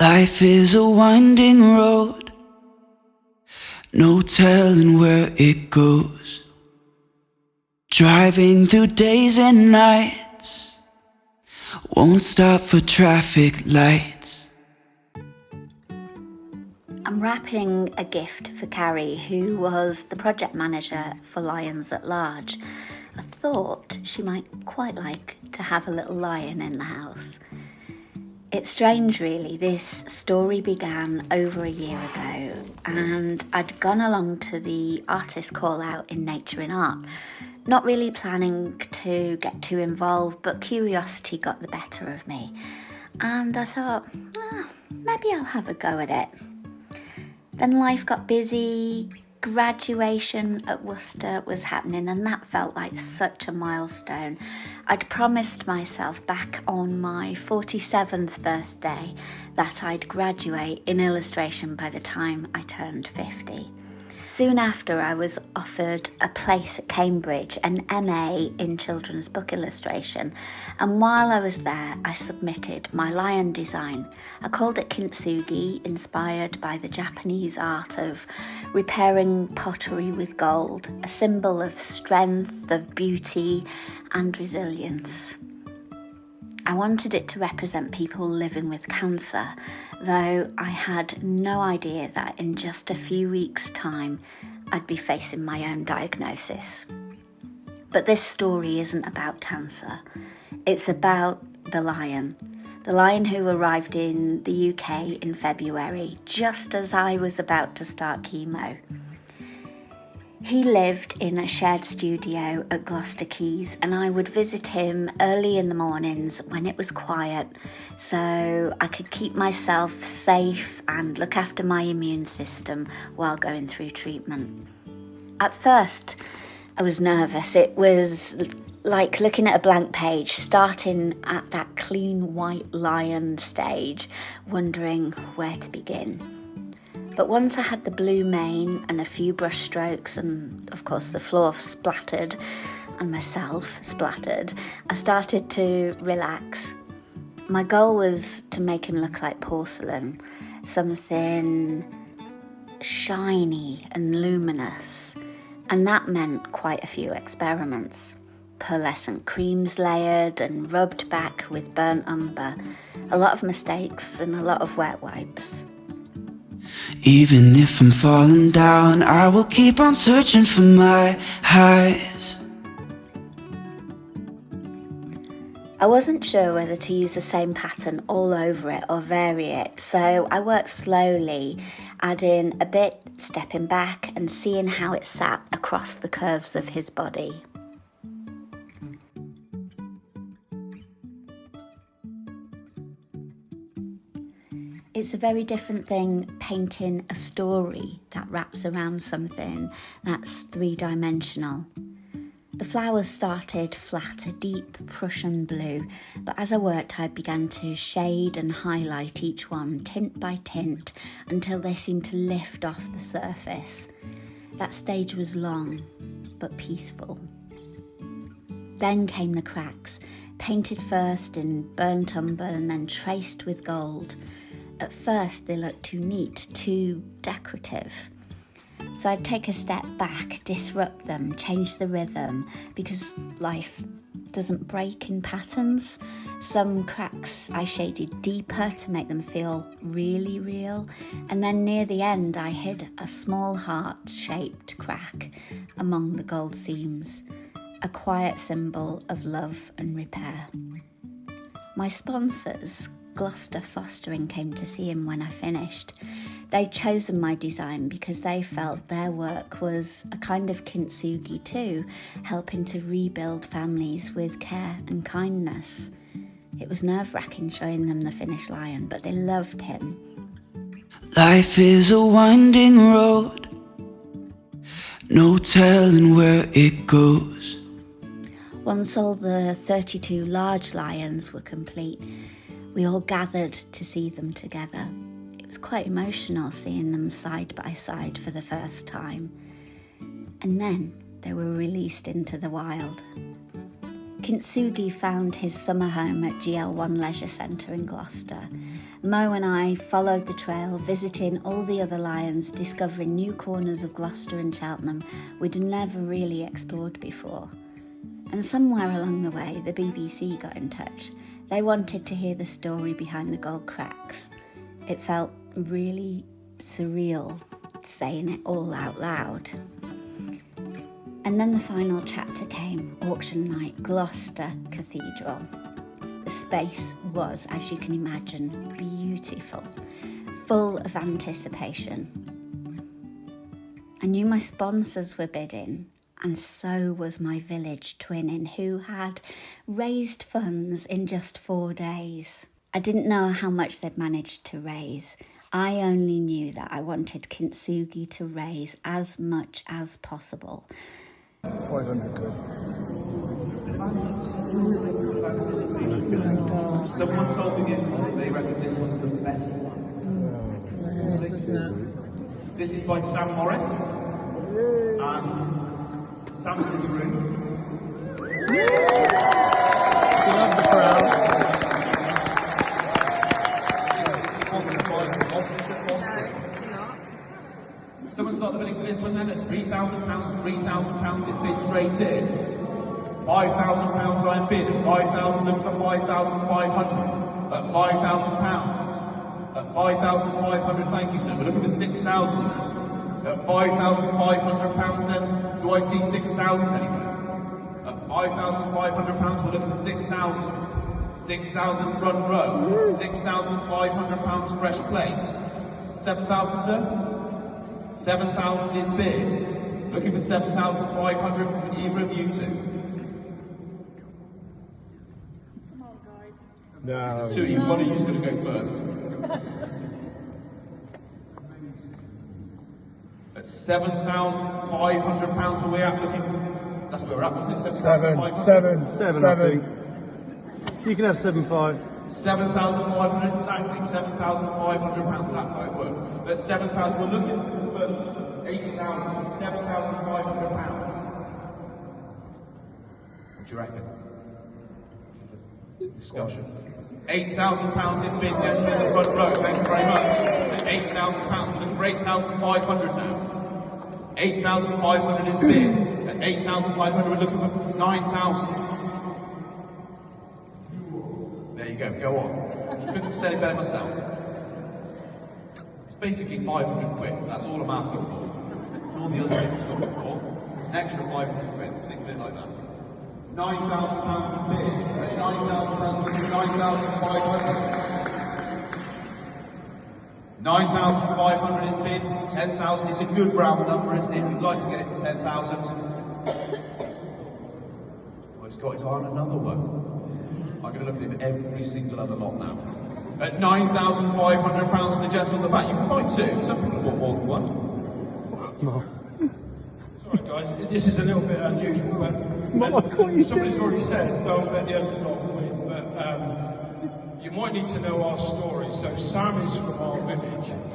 Life is a winding road, no telling where it goes. Driving through days and nights, won't stop for traffic lights. I'm wrapping a gift for Carrie, who was the project manager for Lions at Large. I thought she might quite like to have a little lion in the house. It's strange really, this story began over a year ago and I'd gone along to the artist call out in Nature in Art, not really planning to get too involved, but curiosity got the better of me and I thought, maybe I'll have a go at it. Then life got busy, graduation at Worcester was happening and that felt like such a milestone. I'd promised myself back on my 47th birthday that I'd graduate in illustration by the time I turned 50. Soon after, I was offered a place at Cambridge, an MA in children's book illustration, and while I was there, I submitted my lion design. I called it Kintsugi, inspired by the Japanese art of repairing pottery with gold, a symbol of strength, of beauty, and resilience. I wanted it to represent people living with cancer, though I had no idea that in just a few weeks' time I'd be facing my own diagnosis. But this story isn't about cancer. It's about the lion who arrived in the UK in February, just as I was about to start chemo. He lived in a shared studio at Gloucester Quays and I would visit him early in the mornings when it was quiet so I could keep myself safe and look after my immune system while going through treatment. At first, I was nervous. It was like looking at a blank page, starting at that clean white lion stage, wondering where to begin. But once I had the blue mane and a few brush strokes and of course the floor splattered and myself splattered, I started to relax. My goal was to make him look like porcelain, something shiny and luminous, and that meant quite a few experiments. Pearlescent creams layered and rubbed back with burnt umber, a lot of mistakes and a lot of wet wipes. Even if I'm falling down, I will keep on searching for my highs. I wasn't sure whether to use the same pattern all over it or vary it, so I worked slowly, adding a bit, stepping back and seeing how it sat across the curves of his body. It's a very different thing painting a story that wraps around something that's three-dimensional. The flowers started flat, a deep Prussian blue, but as I worked I began to shade and highlight each one tint by tint until they seemed to lift off the surface. That stage was long, but peaceful. Then came the cracks, painted first in burnt umber and then traced with gold. At first they looked too neat, too decorative. So I'd take a step back, disrupt them, change the rhythm, because life doesn't break in patterns. Some cracks I shaded deeper to make them feel really real, and then near the end I hid a small heart-shaped crack among the gold seams, a quiet symbol of love and repair. My sponsors, Gloucester Fostering, came to see him when I finished. They'd chosen my design because they felt their work was a kind of kintsugi too, helping to rebuild families with care and kindness. It was nerve-wracking showing them the finished lion, but they loved him. Life is a winding road, no telling where it goes. Once all the 32 large lions were complete, we all gathered to see them together. It was quite emotional seeing them side by side for the first time. And then they were released into the wild. Kintsugi found his summer home at GL1 Leisure Centre in Gloucester. Mo and I followed the trail, visiting all the other lions, discovering new corners of Gloucester and Cheltenham we'd never really explored before. And somewhere along the way, the BBC got in touch. They wanted to hear the story behind the gold cracks. It felt really surreal saying it all out loud. And then the final chapter came, auction night, Gloucester Cathedral. The space was, as you can imagine, beautiful, full of anticipation. I knew my sponsors were bidding, and so was my village, Twyning, who had raised funds in just 4 days. I didn't know how much they'd managed to raise. I only knew that I wanted Kintsugi to raise as much as possible. 500 quid. Someone told me the internet they reckon this one's the best one. This is by Sam Morris, and Sam is in the room. Love the crowd. Sponsored by Gloucester Quays. Someone started bidding for this one then at £3,000, £3,000 is bid straight in. £5,000 I bid at 5,000, looking for 5,500 at £5,000. At 5,500, thank you sir, we're looking for 6,000 at £5,500 then, do I see 6,000 anywhere? At £5,500 we're looking for 6,000. 6,000 front row, £6,500 fresh place. 7,000 sir? 7,000 is bid. Looking for 7,500 from either of you two. Come on, guys. No. Sue, one of you's going to go first. At £7,500 are we at looking? That's where we're at, wasn't it? 7,500? Seven, I think. You can have 7,500. 7,500 exactly. £7,500. That's how it works. At 7,000, we're looking for 8,000, £7,500. What do you reckon? Discussion. £8,000 is bid, gentlemen in the front row. Thank you very much. At £8,000, we're looking for 8,500 now. 8,500 is bid. At 8,500, we're looking for 9,000. There you go on. Couldn't have said it better myself. It's basically 500 quid, that's all I'm asking for. All the other things got for. It's an extra 500 quid, think of it like that. £9,000 is bid. At £9,000, we're looking for 9,500. 9,500 is bid, 10,000, it's a good round number, isn't it? We'd like to get it to 10,000. Well, it's got its eye on another one. I'm going to look at every single other lot now. At £9,500 for the gents on the back, you can buy two. Some people want more than one. No. Sorry, guys, this is a little bit unusual, but somebody's already said, don't let the underdog win, but you might need to know our story. So Sam is from our village, and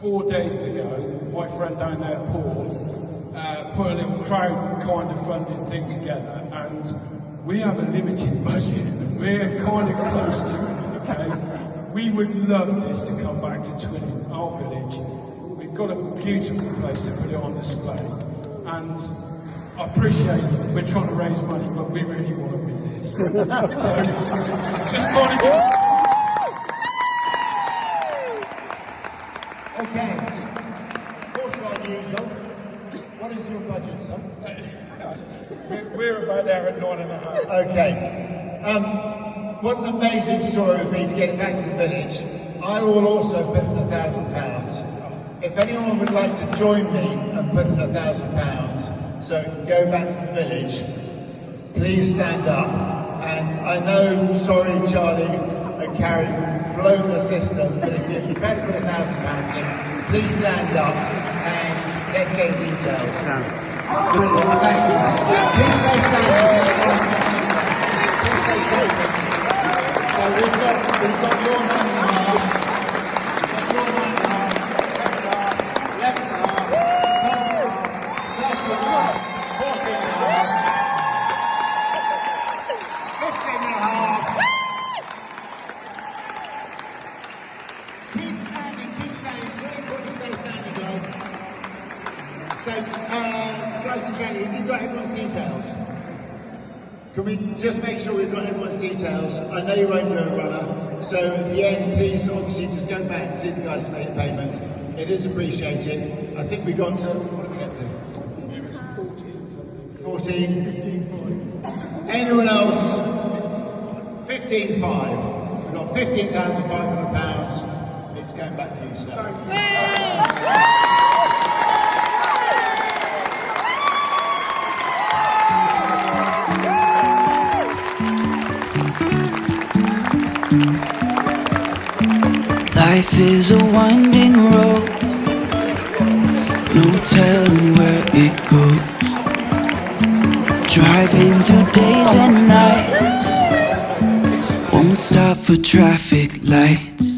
4 days ago, my friend down there, Paul, put a little crowd kind of funding thing together, and we have a limited budget, and we're kind of close to it, okay? We would love this to come back to Twyning, our village. We've got a beautiful place to put it on display, and I appreciate we're trying to raise money, but we really want to win this. So, just kind of give... Okay, also unusual. What is your budget, sir? We're about there at 9.5. Okay. What an amazing story it would be to get it back to the village. I will also put in £1,000. If anyone would like to join me and put in £1,000, so go back to the village, please stand up. And I know, sorry, Charlie and Carrie, we've blown the system, but if you're prepared to put £1,000 in, please stand up and let's get the details. Brilliant, thank you. Please stay standing. Please stay standing. So we've got your 9.5, your 9.5, 11.5, 12.5, 13.5, 14.5. Keep standing, it's really important to stay standing, guys. So, guys and Jenny, have you got everyone's details? Can we just make sure we've got everyone's details? I know you won't do a runner, so at the end, please, obviously, just go back and see the guys who made a payment. It is appreciated. I think we got to, what did we get to? 14. Anyone else? 15.5. We've got £15,500. It's going back to you, sir. Life is a winding road, no telling where it goes. Driving through days and nights, won't stop for traffic lights.